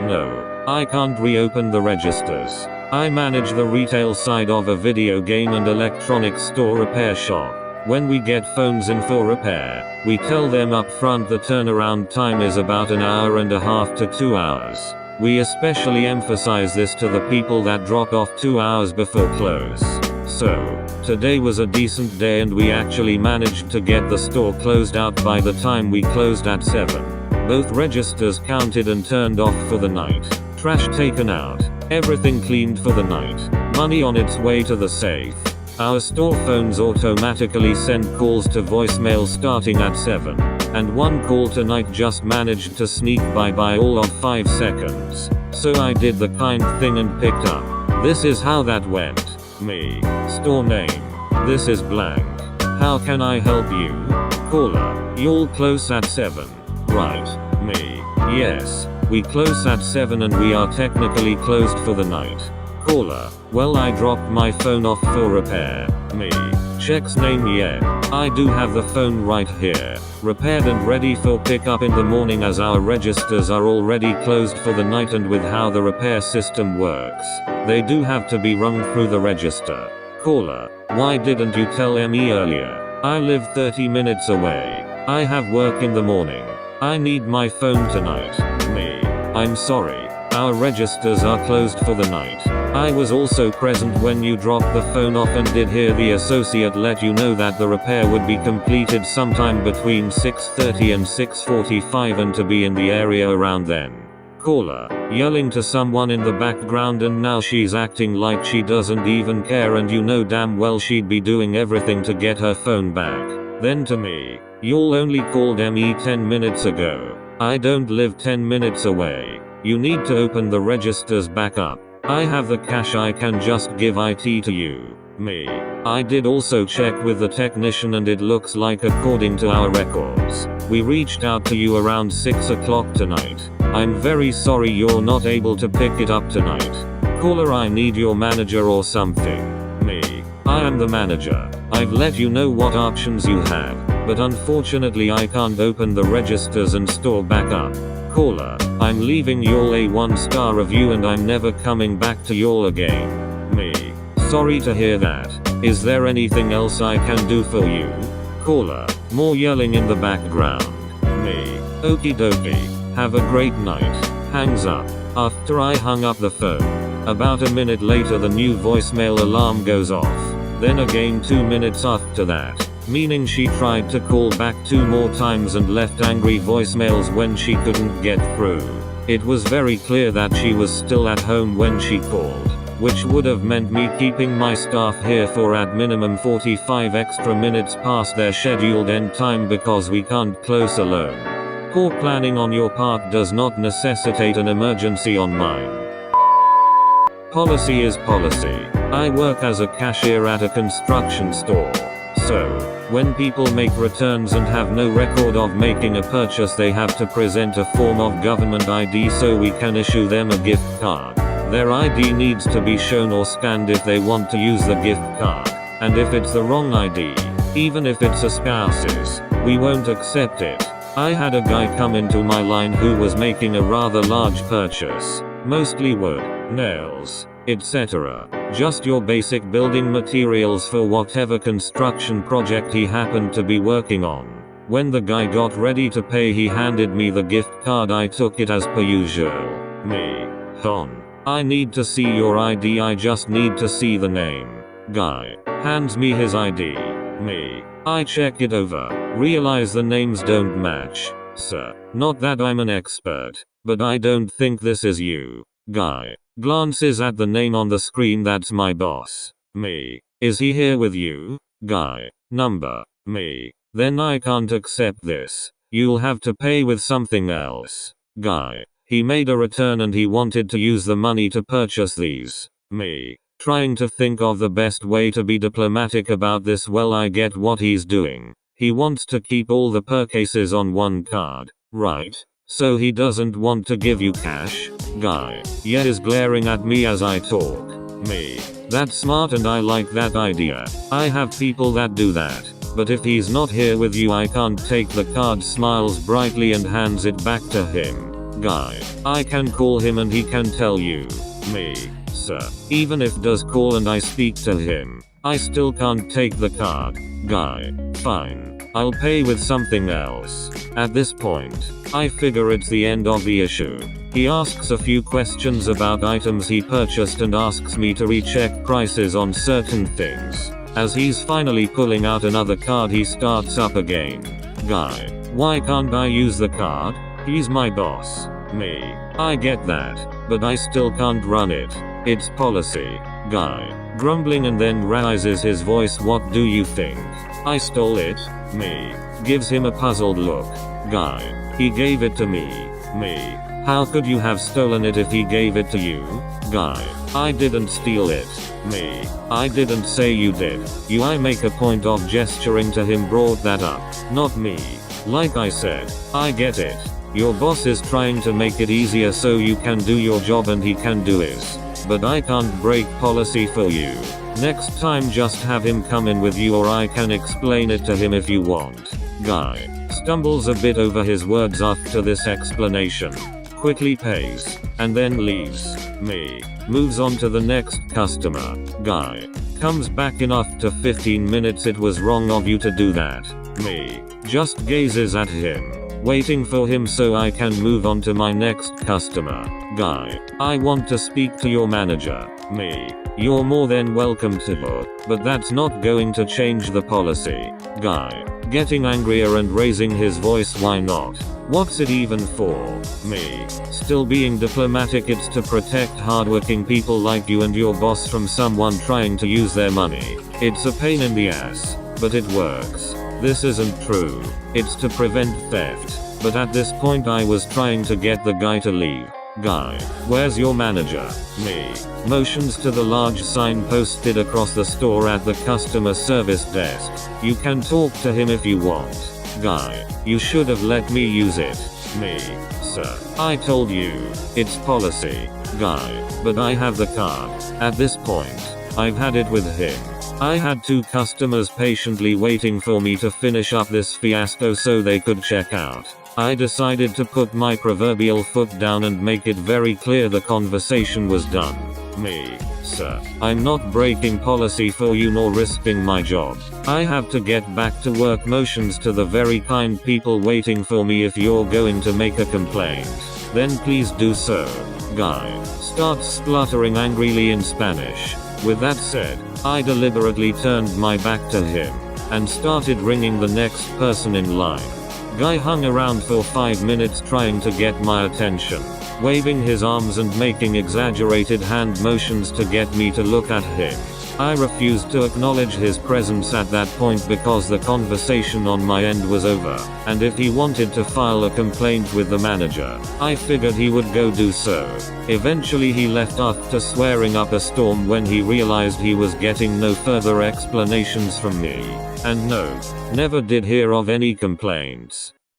No, I can't reopen the registers. I manage the retail side of a video game and electronics store repair shop. When we get phones in for repair, we tell them up front the turnaround time is about an hour and a half to 2 hours. We especially emphasize this to the people that drop off 2 hours before close. So, today was a decent day and we actually managed to get the store closed out by the time we closed at 7. Both registers counted and turned off for the night. Trash taken out. Everything cleaned for the night. Money on its way to the safe. Our store phones automatically send calls to voicemail starting at 7. And one call tonight just managed to sneak by all of 5 seconds. So I did the kind thing and picked up. This is how that went. Me. Store name. This is blank. How can I help you? Caller. You'll close at 7. Right. Me. Yes. We close at 7 and we are technically closed for the night. Caller. Well, I dropped my phone off for repair. Me. Checks name. Yeah. I do have the phone right here. Repaired and ready for pickup in the morning as our registers are already closed for the night, and with how the repair system works, they do have to be rung through the register. Caller. Why didn't you tell me earlier? I live 30 minutes away. I have work in the morning. I need my phone tonight. Me. I'm sorry. Our registers are closed for the night. I was also present when you dropped the phone off and did hear the associate let you know that the repair would be completed sometime between 6:30 and 6:45 and to be in the area around then. Caller. Yelling to someone in the background and now she's acting like she doesn't even care, and you know damn well she'd be doing everything to get her phone back. Then to me. Y'all only called me 10 minutes ago. I don't live 10 minutes away. You need to open the registers back up. I have the cash, I can just give it to you. Me. I did also check with the technician and it looks like according to our records, we reached out to you around 6 o'clock tonight. I'm very sorry you're not able to pick it up tonight. Caller, I need your manager or something. Me. I am the manager. I've let you know what options you have, but unfortunately I can't open the registers and store back up. Caller. I'm leaving y'all a 1-star review and I'm never coming back to y'all again. Me. Sorry to hear that. Is there anything else I can do for you? Caller. More yelling in the background. Me. Okie dokie. Have a great night. Hangs up. After I hung up the phone. About a minute later the new voicemail alarm goes off. Then again 2 minutes after that. Meaning she tried to call back 2 more times and left angry voicemails when she couldn't get through. It was very clear that she was still at home when she called, which would have meant me keeping my staff here for at minimum 45 extra minutes past their scheduled end time because we can't close alone. Poor planning on your part does not necessitate an emergency on mine. Policy is policy. I work as a cashier at a construction store. So, when people make returns and have no record of making a purchase, they have to present a form of government ID so we can issue them a gift card. Their ID needs to be shown or scanned if they want to use the gift card. And if it's the wrong ID, even if it's a spouse's, we won't accept it. I had a guy come into my line who was making a rather large purchase. Mostly wood, nails, etc. Just your basic building materials for whatever construction project he happened to be working on. When the guy got ready to pay, he handed me the gift card. I took it as per usual. Me. Hon. I need to see your ID, I just need to see the name. Guy. Hands me his ID. Me. I check it over. Realize the names don't match. Sir. Not that I'm an expert, but I don't think this is you. Guy. Glances at the name on the screen. That's my boss. Me. Is he here with you? Guy. Number. Me. Then I can't accept this. You'll have to pay with something else. Guy. He made a return and he wanted to use the money to purchase these. Me. Trying to think of the best way to be diplomatic about this. Well, I get what he's doing. He wants to keep all the purchases on one card, right? So he doesn't want to give you cash? Guy. Yeah, is glaring at me as I talk. Me. That's smart and I like that idea. I have people that do that. But if he's not here with you, I can't take the card. Smiles brightly and hands it back to him. Guy. I can call him and he can tell you. Me. Sir. Even if does call and I speak to him, I still can't take the card. Guy. Fine. I'll pay with something else. At this point, I figure it's the end of the issue. He asks a few questions about items he purchased and asks me to recheck prices on certain things. As he's finally pulling out another card, he starts up again. Guy. Why can't I use the card? He's my boss. Me. I get that, but I still can't run it. It's policy. Guy. Grumbling and then raises his voice. What do you think? I stole it? Me. Gives him a puzzled look. Guy. He gave it to me. Me. How could you have stolen it if he gave it to you? Guy. I didn't steal it. Me. I didn't say you did. You. I make a point of gesturing to him. Brought that up. Not me. Like I said, I get it. Your boss is trying to make it easier so you can do your job and he can do his. But I can't break policy for you. Next time just have him come in with you or I can explain it to him if you want. Guy. Stumbles a bit over his words after this explanation. Quickly pays. And then leaves. Me. Moves on to the next customer. Guy. Comes back in after 15 minutes. It was wrong of you to do that. Me. Just gazes at him. Waiting for him so I can move on to my next customer. Guy. I want to speak to your manager. Me. You're more than welcome to, but that's not going to change the policy. Guy. Getting angrier and raising his voice. Why not? What's it even for? Me. Still being diplomatic. It's to protect hardworking people like you and your boss from someone trying to use their money. It's a pain in the ass, but it works. This isn't true. It's to prevent theft. But at this point I was trying to get the guy to leave. Guy. Where's your manager? Me. Motions to the large sign posted across the store at the customer service desk. You can talk to him if you want. Guy. You should have let me use it. Me. Sir. I told you. It's policy. Guy. But I have the card. At this point, I've had it with him. I had 2 customers patiently waiting for me to finish up this fiasco so they could check out. I decided to put my proverbial foot down and make it very clear the conversation was done. Me. Sir. I'm not breaking policy for you nor risking my job. I have to get back to work. Motions to the very kind people waiting for me. If you're going to make a complaint, then please do so. Guy. Starts spluttering angrily in Spanish. With that said, I deliberately turned my back to him and started ringing the next person in line. Guy hung around for 5 minutes trying to get my attention, waving his arms and making exaggerated hand motions to get me to look at him. I refused to acknowledge his presence at that point because the conversation on my end was over, and if he wanted to file a complaint with the manager, I figured he would go do so. Eventually he left after swearing up a storm when he realized he was getting no further explanations from me. And no, never did hear of any complaints.